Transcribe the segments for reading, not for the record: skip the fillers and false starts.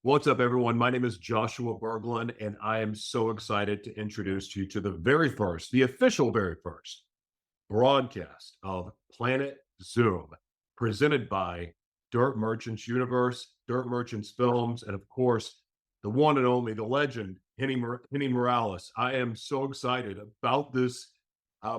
What's up, everyone? My name is Joshua Berglan, and I am so excited to introduce you to the official very first broadcast of Planet Zoom, presented by Dirt Merchants Universe, Dirt Merchants Films, and of course, the one and only, the legend, Henny Morales. I am so excited about this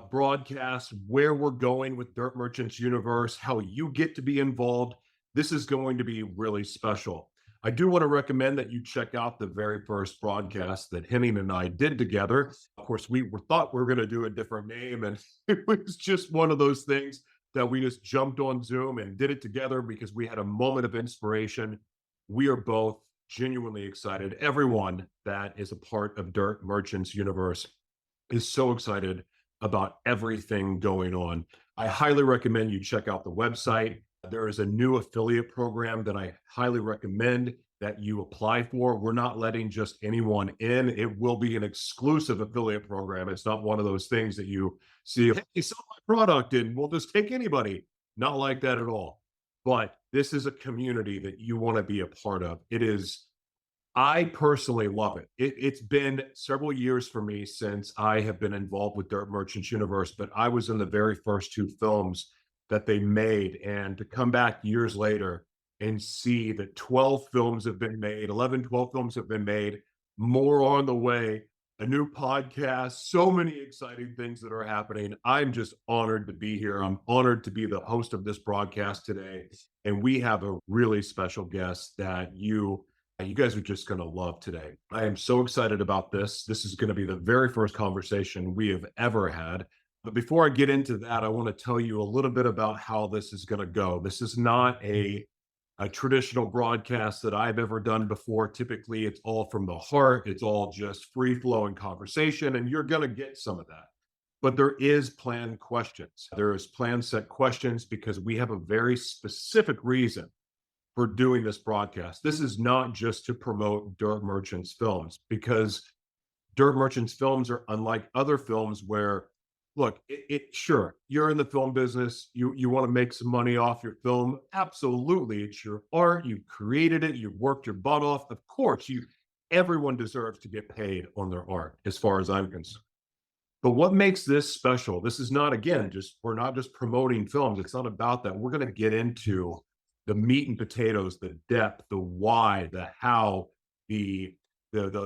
broadcast, where we're going with Dirt Merchants Universe, how you get to be involved. This is going to be really special. I do want to recommend that you check out the very first broadcast that Henning and I did together. Of course, thought we were going to do a different name, and it was just one of those things that we just jumped on Zoom and did it together because we had a moment of inspiration. We are both genuinely excited. Everyone that is a part of Dirt Merchants Universe is so excited about everything going on. I highly recommend you check out the website. There is a new affiliate program that I highly recommend that you apply for. We're not letting just anyone in. It will be an exclusive affiliate program. It's not one of those things that you see, hey, sell my product and we'll just take anybody. Not like that at all. But this is a community that you want to be a part of. I personally love it. It's been several years for me since I have been involved with Dirt Merchants Universe, but I was in the very first two films that they made. And to come back years later and see that 12 films have been made, 11, 12 films have been made, more on the way, a new podcast, so many exciting things that are happening. I'm just honored to be here. I'm honored to be the host of this broadcast today. And we have a really special guest that you guys are just going to love today. I am so excited about this. This is going to be the very first conversation we have ever had. But before I get into that, I want to tell you a little bit about how this is going to go. This is not a traditional broadcast that I've ever done before. Typically, it's all from the heart. It's all just free-flowing conversation, and you're going to get some of that. But there is planned questions. There is planned set questions because we have a very specific reason for doing this broadcast. This is not just to promote Dirt Merchants films, because Dirt Merchants films are unlike other films where, look, sure, you're in the film business, you want to make some money off your film. Absolutely, it's your art, you created it, you worked your butt off. Of course, everyone deserves to get paid on their art, as far as I'm concerned. But what makes this special? This is not, again, we're not just promoting films. It's not about that. We're going to get into the meat and potatoes, the depth, the why, the how, the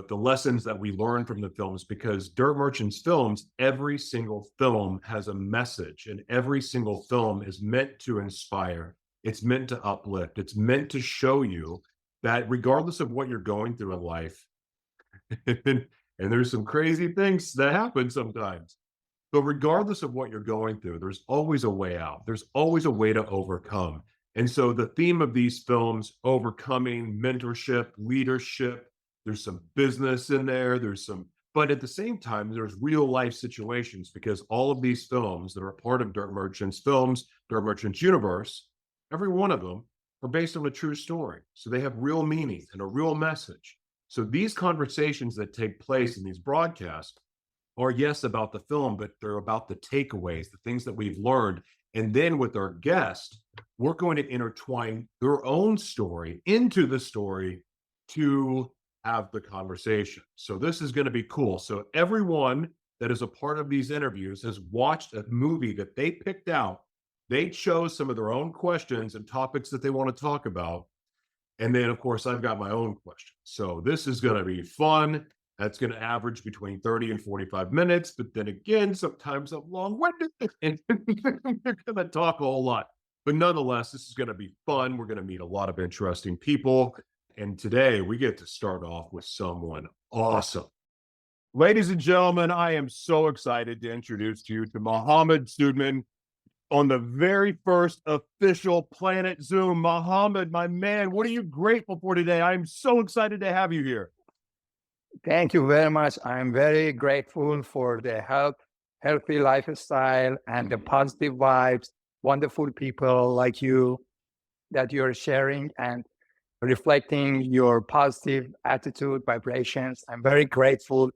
lessons that we learn from the films, because Dirt Merchants films, every single film has a message, and every single film is meant to inspire. It's meant to uplift. It's meant to show you that regardless of what you're going through in life, and there's some crazy things that happen sometimes, but regardless of what you're going through, there's always a way out. There's always a way to overcome. And so the theme of these films, overcoming, mentorship, leadership, there's some business in there, but at the same time, there's real life situations, because all of these films that are a part of Dirt Merchants films, Dirt Merchants Universe, every one of them are based on a true story. So they have real meaning and a real message. So these conversations that take place in these broadcasts are, yes, about the film, but they're about the takeaways, the things that we've learned. And then with our guest, we're going to intertwine their own story into the story to have the conversation. So this is going to be cool. So everyone that is a part of these interviews has watched a movie that they picked out. They chose some of their own questions and topics that they want to talk about. And then, of course, I've got my own questions. So this is going to be fun. That's going to average between 30 and 45 minutes. But then again, sometimes I'm long-winded and you're going to talk a whole lot. But nonetheless, this is going to be fun. We're going to meet a lot of interesting people. And today we get to start off with someone awesome. Ladies and gentlemen, I am so excited to introduce you to Mohammed Sudman on the very first official Planet Zoom. Mohammed, my man, what are you grateful for today? I'm so excited to have you here. Thank you very much. I'm very grateful for the healthy lifestyle and the positive vibes, wonderful people like you that you're sharing and reflecting your positive attitude, vibrations. I'm very grateful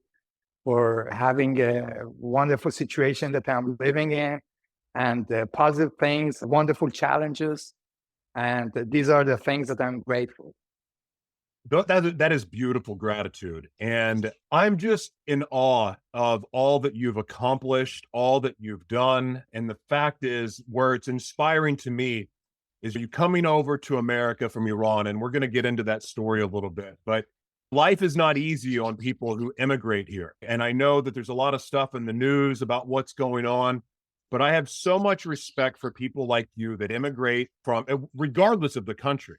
for having a wonderful situation that I'm living in, and positive things, wonderful challenges. And these are the things that I'm grateful. That is beautiful gratitude. And I'm just in awe of all that you've accomplished, all that you've done. And the fact is, where it's inspiring to me is you coming over to America from Iran. And we're going to get into that story a little bit. But life is not easy on people who immigrate here. And I know that there's a lot of stuff in the news about what's going on. But I have so much respect for people like you that immigrate from, regardless of the country,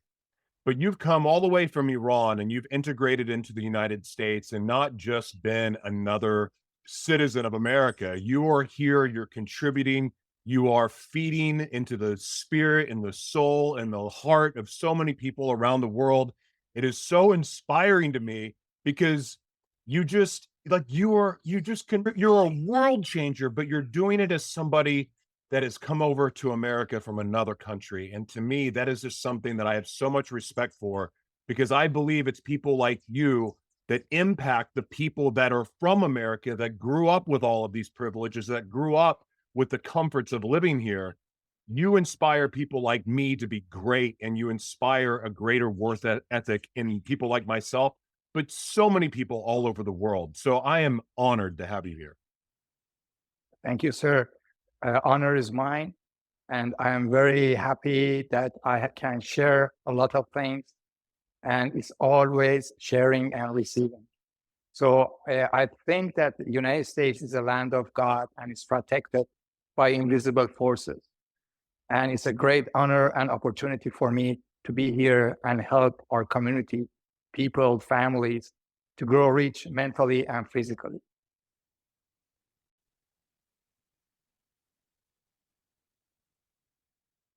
but you've come all the way from Iran and you've integrated into the United States and not just been another citizen of America. You are here, you're contributing, you are feeding into the spirit and the soul and the heart of so many people around the world. It is so inspiring to me because you just like you're a world changer, but you're doing it as somebody that has come over to America from another country. And to me, that is just something that I have so much respect for because I believe it's people like you that impact the people that are from America, that grew up with all of these privileges, that grew up with the comforts of living here. You inspire people like me to be great, and you inspire a greater ethic in people like myself, but so many people all over the world. So I am honored to have you here. Thank you, sir. Honor is mine. And I am very happy that can share a lot of things. And it's always sharing and receiving. So I think that the United States is a land of God and it's protected by invisible forces. And it's a great honor and opportunity for me to be here and help our community, people, families to grow rich mentally and physically.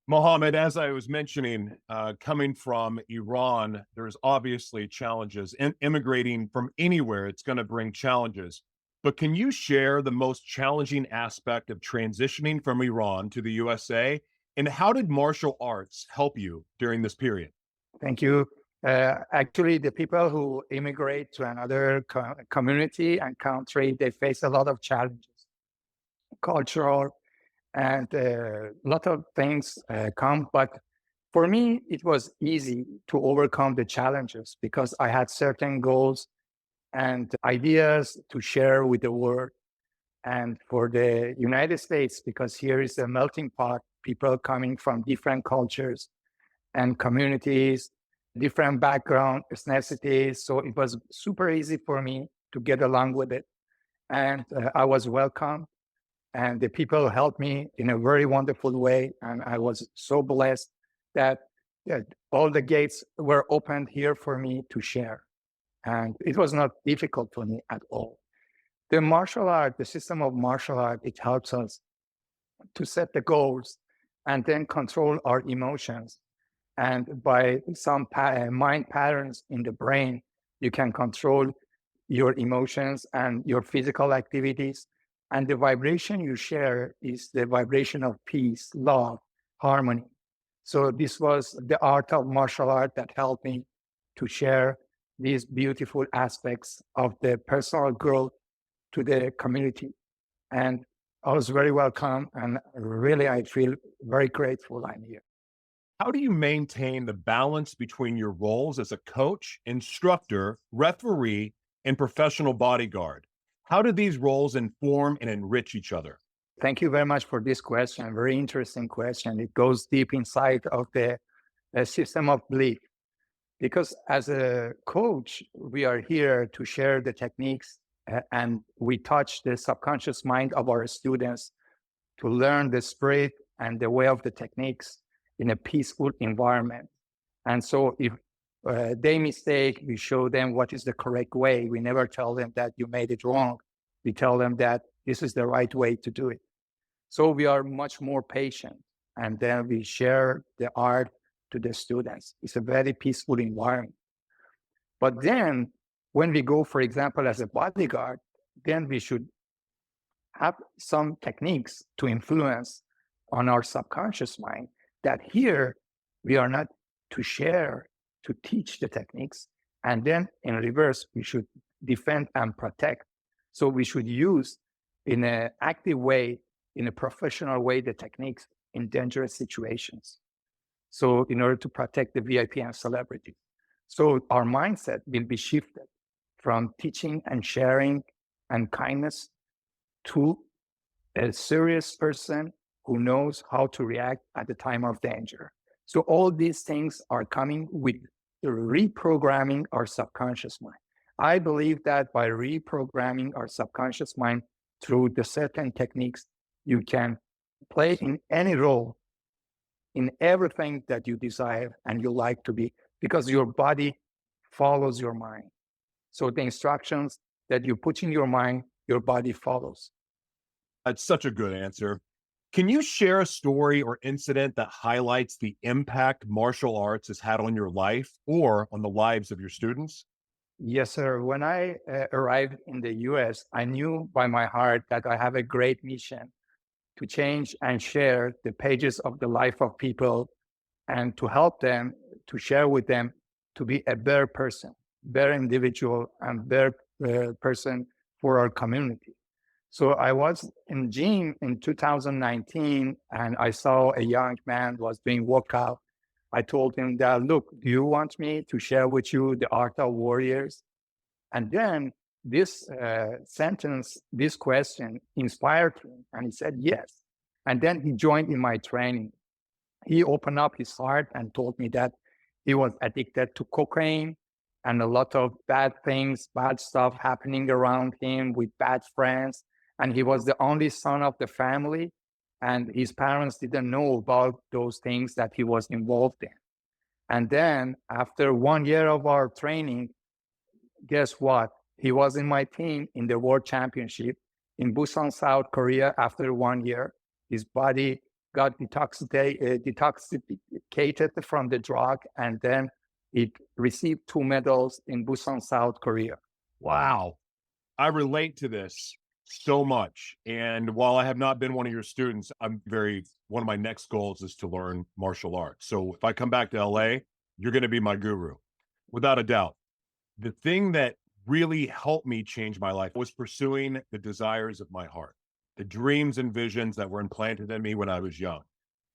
Mohammed, as I was mentioning, coming from Iran, there's obviously challenges. Immigrating from anywhere, it's going to bring challenges. But can you share the most challenging aspect of transitioning from Iran to the USA? And how did martial arts help you during this period? Thank you. Actually, the people who immigrate to another community and country, they face a lot of challenges, cultural, and a lot of things come. But for me, it was easy to overcome the challenges because I had certain goals and ideas to share with the world. And for the United States, because here is a melting pot, people coming from different cultures and communities, different background, ethnicities. So it was super easy for me to get along with it. And I was welcome. And the people helped me in a very wonderful way. And I was so blessed that, that all the gates were opened here for me to share. And it was not difficult for me at all. The martial art, the system of martial art, it helps us to set the goals and then control our emotions. And by some mind patterns in the brain, you can control your emotions and your physical activities. And the vibration you share is the vibration of peace, love, harmony. So this was the art of martial art that helped me to share these beautiful aspects of the personal growth to the community. And I was very welcome. And really, I feel very grateful I'm here. How do you maintain the balance between your roles as a coach, instructor, referee, and professional bodyguard? How do these roles inform and enrich each other? Thank you very much for this question. Very interesting question. It goes deep inside of the system of belief. Because as a coach, we are here to share the techniques and we touch the subconscious mind of our students to learn the spirit and the way of the techniques in a peaceful environment. And so if they mistake, we show them what is the correct way. We never tell them that you made it wrong. We tell them that this is the right way to do it. So we are much more patient. And then we share the art to the students. It's a very peaceful environment. But then when we go, for example, as a bodyguard, then we should have some techniques to influence on our subconscious mind that here we are not to share, to teach the techniques. And then in reverse, we should defend and protect. So we should use in an active way, in a professional way, the techniques in dangerous situations. So in order to protect the VIP and celebrity. So our mindset will be shifted from teaching and sharing and kindness to a serious person who knows how to react at the time of danger. So all these things are coming with the reprogramming our subconscious mind. I believe that by reprogramming our subconscious mind through the certain techniques, you can play in any role in everything that you desire and you like to be, because your body follows your mind. So the instructions that you put in your mind, your body follows. That's such a good answer. Can you share a story or incident that highlights the impact martial arts has had on your life or on the lives of your students? Yes, sir. When I arrived in the US, I knew by my heart that I have a great mission to change and share the pages of the life of people and to help them, to share with them, to be a better person, better individual, and better person for our community. So I was in gym in 2019 and I saw a young man was doing workout. I told him that, look, do you want me to share with you the art of warriors? And then this sentence, this question inspired him. And he said, yes. And then he joined in my training. He opened up his heart and told me that he was addicted to cocaine and a lot of bad things, bad stuff happening around him with bad friends. And he was the only son of the family. And his parents didn't know about those things that he was involved in. And then after 1 year of our training, guess what? He was in my team in the World Championship in Busan, South Korea. After 1 year, his body got detoxificated from the drug, and then it received 2 medals in Busan, South Korea. Wow. I relate to this so much. And while I have not been one of your students, one of my next goals is to learn martial arts. So if I come back to LA, you're going to be my guru without a doubt. The thing that really helped me change my life was pursuing the desires of my heart, the dreams and visions that were implanted in me when I was young.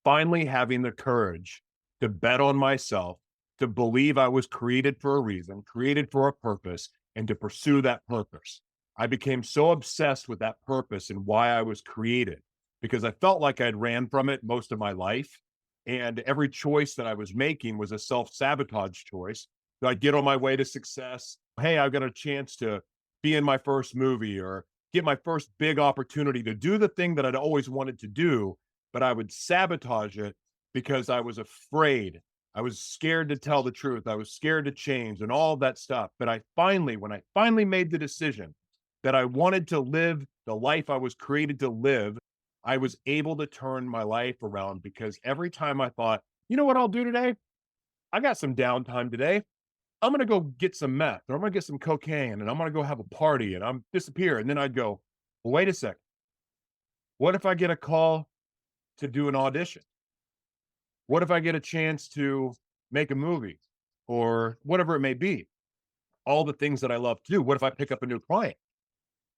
Finally, having the courage to bet on myself, to believe I was created for a reason, created for a purpose, and to pursue that purpose. I became so obsessed with that purpose and why I was created because I felt like I'd ran from it most of my life. And every choice that I was making was a self sabotage choice. Do I get on my way to success? Hey, I've got a chance to be in my first movie or get my first big opportunity to do the thing that I'd always wanted to do, but I would sabotage it because I was afraid. I was scared to tell the truth. I was scared to change and all of that stuff. But when I finally made the decision that I wanted to live the life I was created to live, I was able to turn my life around because every time I thought, you know what I'll do today? I got some downtime today. I'm going to go get some meth or I'm going to get some cocaine and I'm going to go have a party and I'm disappear. And then I'd go, well, wait a second. What if I get a call to do an audition? What if I get a chance to make a movie or whatever it may be? All the things that I love to do. What if I pick up a new client?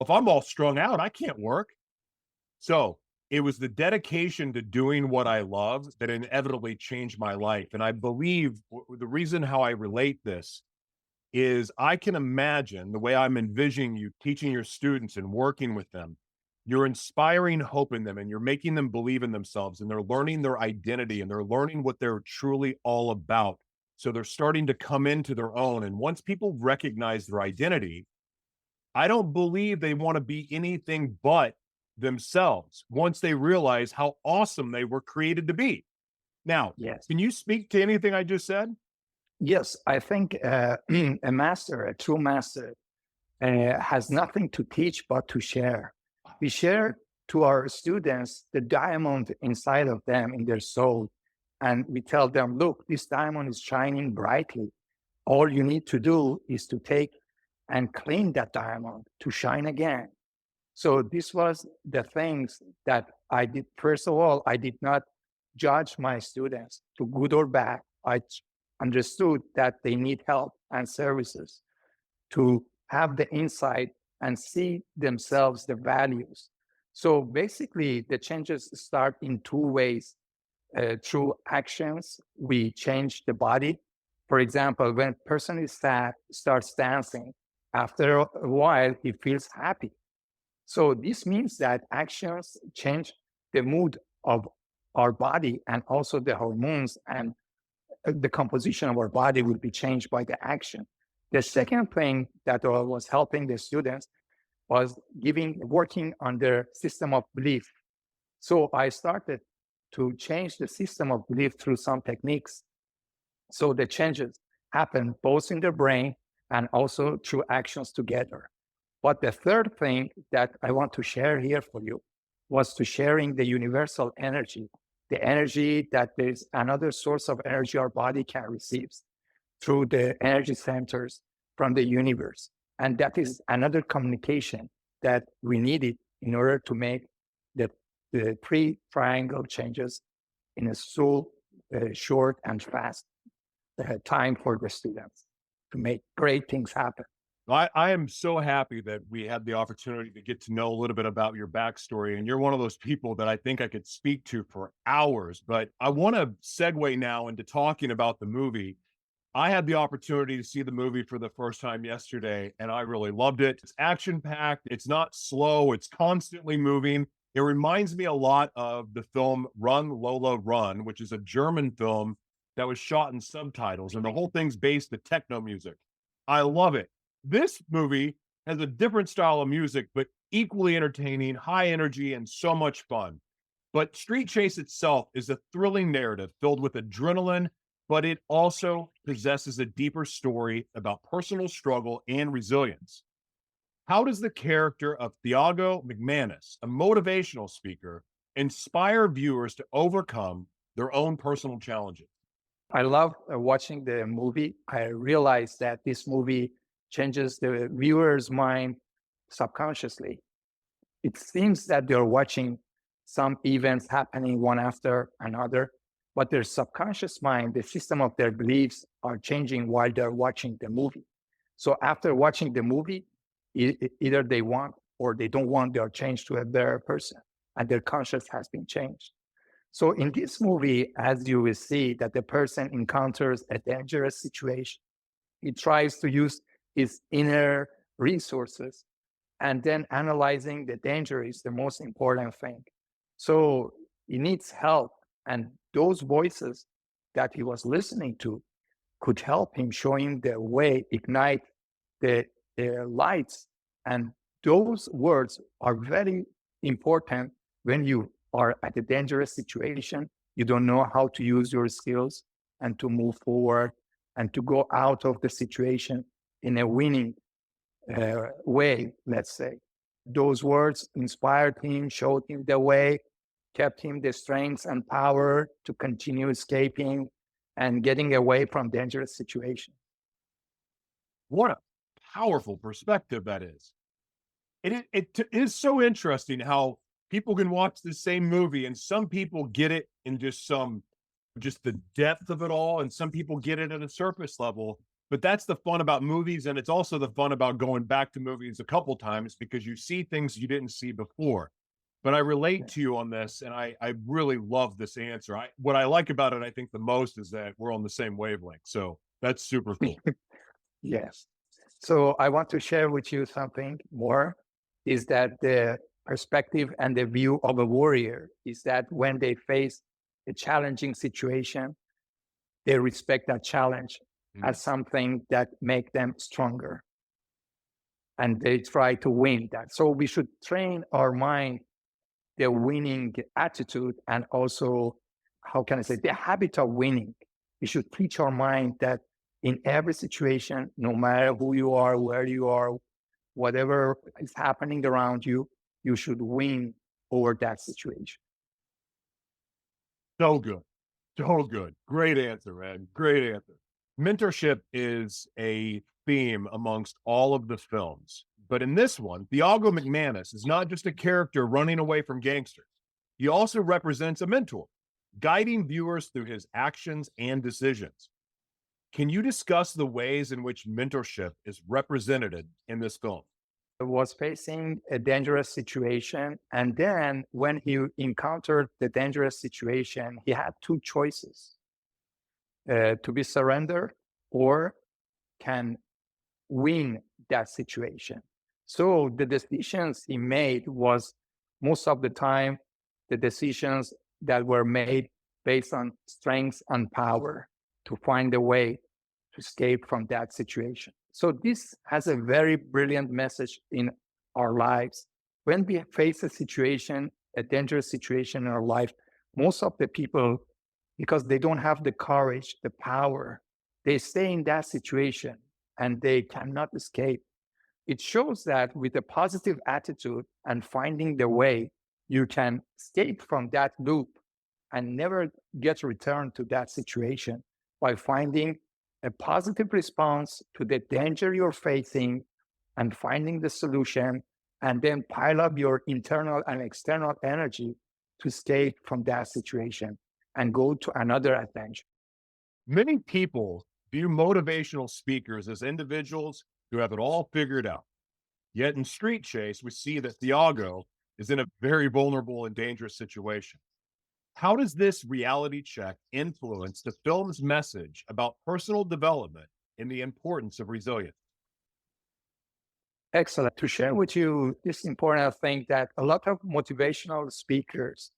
If I'm all strung out, I can't work. So it was the dedication to doing what I love that inevitably changed my life. And I believe the reason how I relate this is I can imagine the way I'm envisioning you teaching your students and working with them. You're inspiring hope in them and you're making them believe in themselves and they're learning their identity and they're learning what they're truly all about. So they're starting to come into their own. And once people recognize their identity, I don't believe they want to be anything but themselves once they realize how awesome they were created to be. Now, Yes. can you speak to anything I just said? Yes, I think a master, a true master, has nothing to teach but to share. We share to our students the diamond inside of them in their soul. And we tell them, look, this diamond is shining brightly. All you need to do is to take and clean that diamond to shine again. So this was the things that I did. First of all, I did not judge my students to good or bad. Understood that they need help and services to have the insight and see themselves the values. So basically, the changes start in two ways. Through actions, we change the body For example, when a person is sad, starts dancing, after a while, he feels happy. So this means that actions change the mood of our body, and also the hormones and the composition of our body will be changed by the action. The second thing that I was helping the students was working on their system of belief. So I started to change the system of belief through some techniques. So the changes happen both in the brain and also through actions together. But the third thing that I want to share here for you was to sharing the universal energy, the energy that there's another source of energy our body can receive through the energy centers from the universe. And that is another communication that we needed in order to make the, the three triangle changes in a so short and fast time for the students to make great things happen. I am so happy that we had the opportunity to get to know a little bit about your backstory. And you're one of those people that I think I could speak to for hours. But I want to segue now into talking about the movie. I had the opportunity to see the movie for the first time yesterday, and I really loved it. It's action packed, it's not slow, it's constantly moving. It reminds me a lot of the film Run, Lola, Run, which is a German film that was shot in subtitles, and the whole thing's based to techno music. I love it. This movie has a different style of music, but equally entertaining, high energy, and so much fun. But Street Chase itself is a thrilling narrative filled with adrenaline, but it also possesses a deeper story about personal struggle and resilience. How does the character of Thiago McManus, a motivational speaker, inspire viewers to overcome their own personal challenges? I love watching the movie. I realize that this movie changes the viewer's mind subconsciously. It seems that they're watching some events happening one after another, but their subconscious mind, the system of their beliefs are changing while they're watching the movie. So after watching the movie, either they want or they don't want, they are changed to a better person, and their conscious has been changed. So in this movie, as you will see, that the person encounters a dangerous situation, he tries to use his inner resources, and then analyzing the danger is the most important thing. So he needs help, and those voices that he was listening to could help him, show him the way, ignite the, the lights. And those words are very important when you are at a dangerous situation. You don't know how to use your skills and to move forward and to go out of the situation in a winning way, let's say. Those words inspired him, showed him the way, kept him the strength and power to continue escaping and getting away from dangerous situations. What a powerful perspective that is. It is so interesting how people can watch the same movie and some people get it in just the depth of it all, and some people get it at a surface level. But that's the fun about movies, and it's also the fun about going back to movies a couple times because you see things you didn't see before. But I relate to you on this, and I really love this answer. What I like about it, I think the most is that we're on the same wavelength. So that's super cool. Yes. So I want to share with you something more, is that the perspective and the view of a warrior is that when they face a challenging situation, they respect that challenge as something that make them stronger, and they try to win that. So we should train our mind the winning attitude, and also, how can I say, the habit of winning. We should teach our mind that in every situation, no matter who you are, where you are, whatever is happening around you, you should win over that situation. So good. So good. Great answer, man. Great answer. Mentorship is a theme amongst all of the films. But in this one, Thiago McManus is not just a character running away from gangsters. He also represents a mentor, guiding viewers through his actions and decisions. Can you discuss the ways in which mentorship is represented in this film? Was facing a dangerous situation. And then when he encountered the dangerous situation, he had two choices, to be surrendered or can win that situation. So the decisions he made was most of the time the decisions that were made based on strength and power to find a way to escape from that situation. So this has a very brilliant message in our lives. When we face a situation, a dangerous situation in our life, most of the people, because they don't have the courage, the power, they stay in that situation and they cannot escape. It shows that with a positive attitude and finding the way, you can escape from that loop and never get returned to that situation by finding a positive response to the danger you're facing and finding the solution, and then pile up your internal and external energy to escape from that situation and go to another adventure. Many people view motivational speakers as individuals who have it all figured out. Yet in Street Chase, we see that Thiago is in a very vulnerable and dangerous situation. How does this reality check influence the film's message about personal development and the importance of resilience? Excellent. To share with you this important thing that a lot of motivational speakers,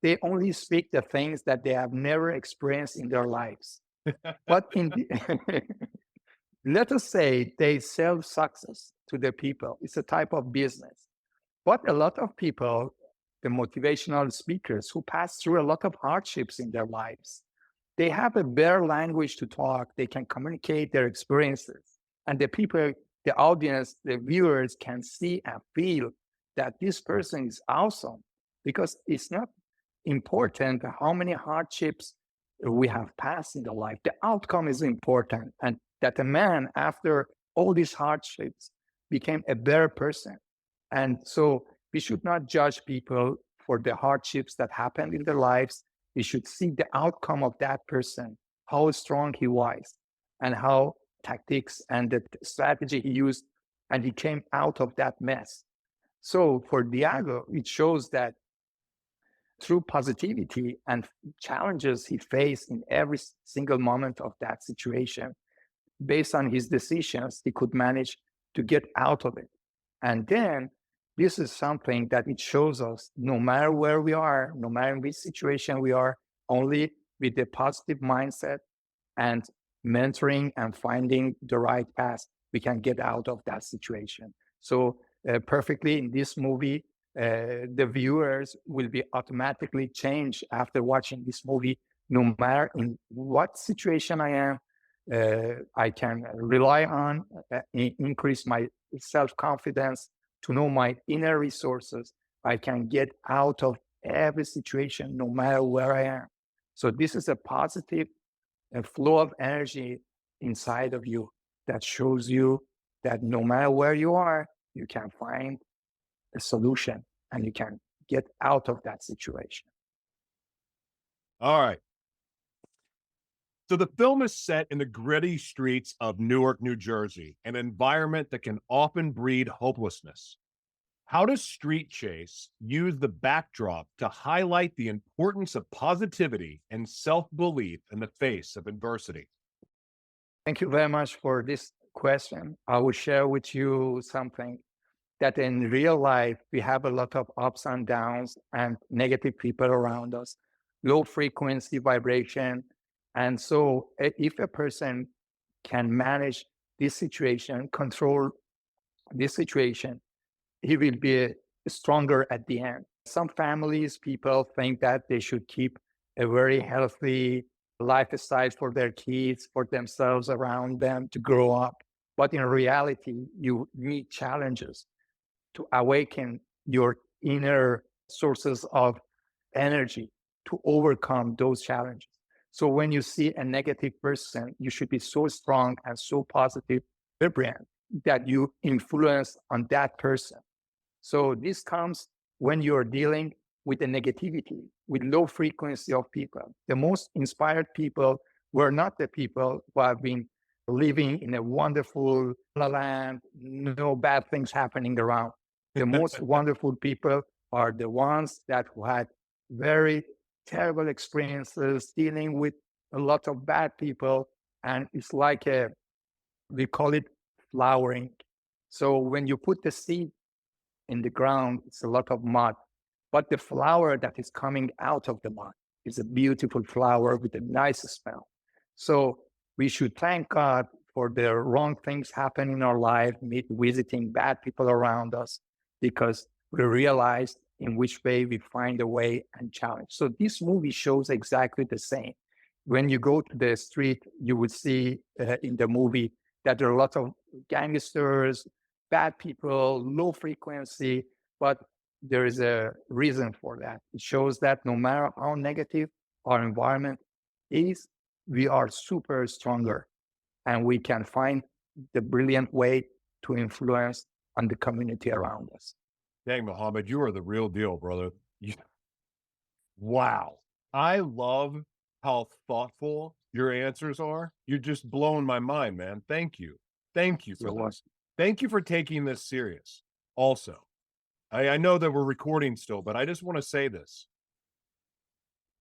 they only speak the things that they have never experienced in their lives. But in the, let us say they sell success to the people. It's a type of business. But a lot of people, the motivational speakers who pass through a lot of hardships in their lives, they have a better language to talk. They can communicate their experiences. And the people, the audience, the viewers can see and feel that this person is awesome, because it's not important how many hardships we have passed in the life. The outcome is important. And that a man, after all these hardships, became a better person. And so we should not judge people for the hardships that happened in their lives. We should see the outcome of that person, how strong he was, and how tactics and the strategy he used, and he came out of that mess. So for Diago, it shows that through positivity and challenges he faced in every single moment of that situation, based on his decisions, he could manage to get out of it. And then this is something that it shows us no matter where we are, no matter in which situation we are, only with the positive mindset and mentoring and finding the right path, we can get out of that situation. So perfectly in this movie, the viewers will be automatically changed after watching this movie, no matter in what situation I am. I can rely on, increase my self-confidence, to know my inner resources. I can get out of every situation, no matter where I am. So this is a positive flow of energy inside of you that shows you that no matter where you are, you can find a solution and you can get out of that situation. All right. So the film is set in the gritty streets of Newark, New Jersey, an environment that can often breed hopelessness. How does Street Chase use the backdrop to highlight the importance of positivity and self-belief in the face of adversity? Thank you very much for this question. I will share with you something that in real life, we have a lot of ups and downs and negative people around us, low frequency vibration. And so if a person can manage this situation, control this situation, he will be stronger at the end. Some families, people think that they should keep a very healthy lifestyle for their kids, for themselves, around them to grow up. But in reality, you meet challenges to awaken your inner sources of energy to overcome those challenges. So when you see a negative person, you should be so strong and so positive, vibrant, that you influence on that person. So this comes when you're dealing with the negativity, with low frequency of people. The most inspired people were not the people who have been living in a wonderful land, no bad things happening around. The most wonderful people are the ones that who had very terrible experiences dealing with a lot of bad people, and it's like a, we call it flowering. So when you put the seed in the ground, it's a lot of mud, but the flower that is coming out of the mud is a beautiful flower with a nice smell. So we should thank God for the wrong things happen in our life, meet visiting bad people around us, because we realize in which way we find a way and challenge. So this movie shows exactly the same. When you go to the street, you would see in the movie that there are a lot of gangsters, bad people, low frequency, but there is a reason for that. It shows that no matter how negative our environment is, we are super stronger and we can find the brilliant way to influence on the community around us. Dang, Mohammed, you are the real deal, brother. Wow. I love how thoughtful your answers are. You're just blowing my mind, man. Thank you. Thank you for You're this. welcome. Thank you for taking this serious. Also, I know that we're recording still, but I just want to say this.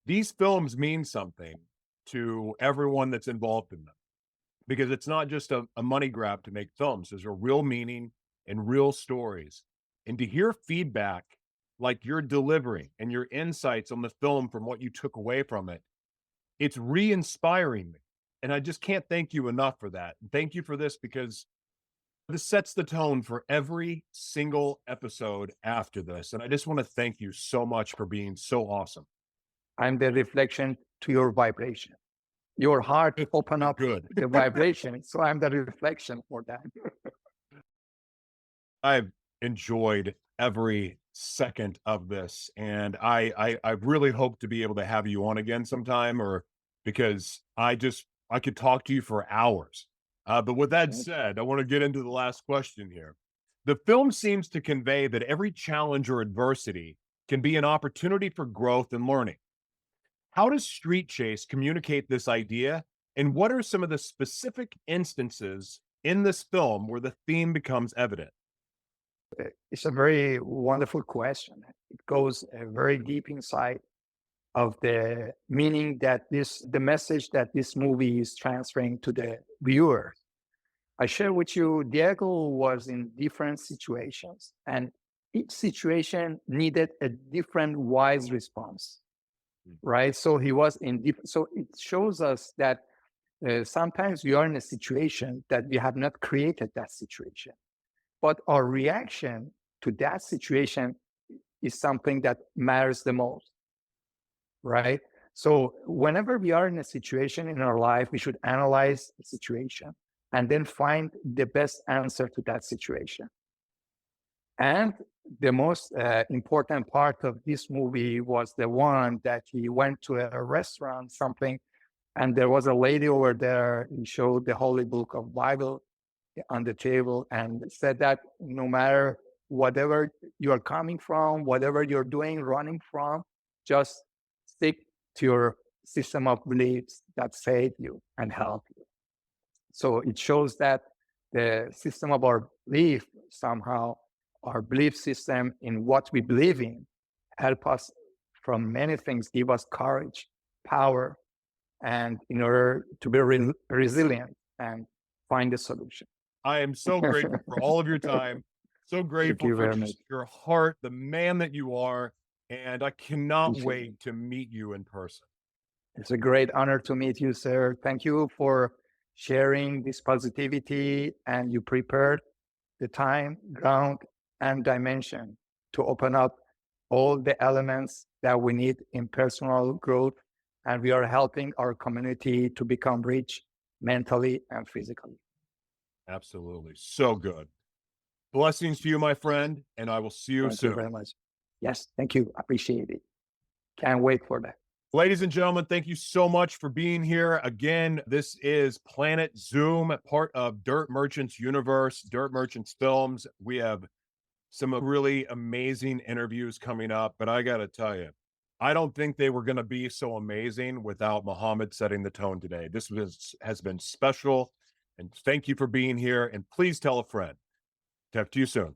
These films mean something to everyone that's involved in them because it's not just a money grab to make films. There's a real meaning and real stories. And to hear feedback like you're delivering and your insights on the film from what you took away from it, it's re-inspiring me. And I just can't thank you enough for that. Thank you for this because this sets the tone for every single episode after this. And I just want to thank you so much for being so awesome. I'm the reflection to your vibration. Your heart open up Good. the vibration. So I'm the reflection for that. I've enjoyed every second of this, and I really hope to be able to have you on again sometime, or because I could talk to you for hours. But with that said, I want to get into the last question here. The film seems to convey that every challenge or adversity can be an opportunity for growth and learning. How does Street Chase communicate this idea? And what are some of the specific instances in this film where the theme becomes evident? It's a very wonderful question. It goes very deep inside of the meaning that the message that this movie is transferring to the viewer. I share with you, Diego was in different situations, and each situation needed a different wise response, right? So he was in different. So it shows us that sometimes we are in a situation that we have not created that situation, but our reaction to that situation is something that matters the most, right? So whenever we are in a situation in our life, we should analyze the situation and then find the best answer to that situation. And the most important part of this movie was the one that he went to a restaurant, something, and there was a lady over there. He showed the Holy Book of Bible on the table and said that no matter whatever you're coming from, whatever you're doing, running from, just stick to your system of beliefs that save you and help you. So it shows that the system of our belief, somehow, our belief system in what we believe in, help us from many things, give us courage, power, and in order to be resilient and find a solution. I am so grateful for all of your time. So Thank grateful you for very much. just your heart, the man that you are. And I cannot Appreciate it. wait to meet you in person. It's a great honor to meet you, sir. Thank you for sharing this positivity, and you prepared the time, ground, and dimension to open up all the elements that we need in personal growth. And we are helping our community to become rich mentally and physically. Absolutely. So good. Blessings to you, my friend, and I will see you Thank you soon. very much. Yes, thank you. Appreciate it. Can't wait for that. Ladies and gentlemen, thank you so much for being here. Again, this is Planet Zoom, part of Dirt Merchants Universe, Dirt Merchants Films. We have some really amazing interviews coming up, but I got to tell you, I don't think they were going to be so amazing without Muhammad setting the tone today. Has been special, and thank you for being here. And please tell a friend. Talk to you soon.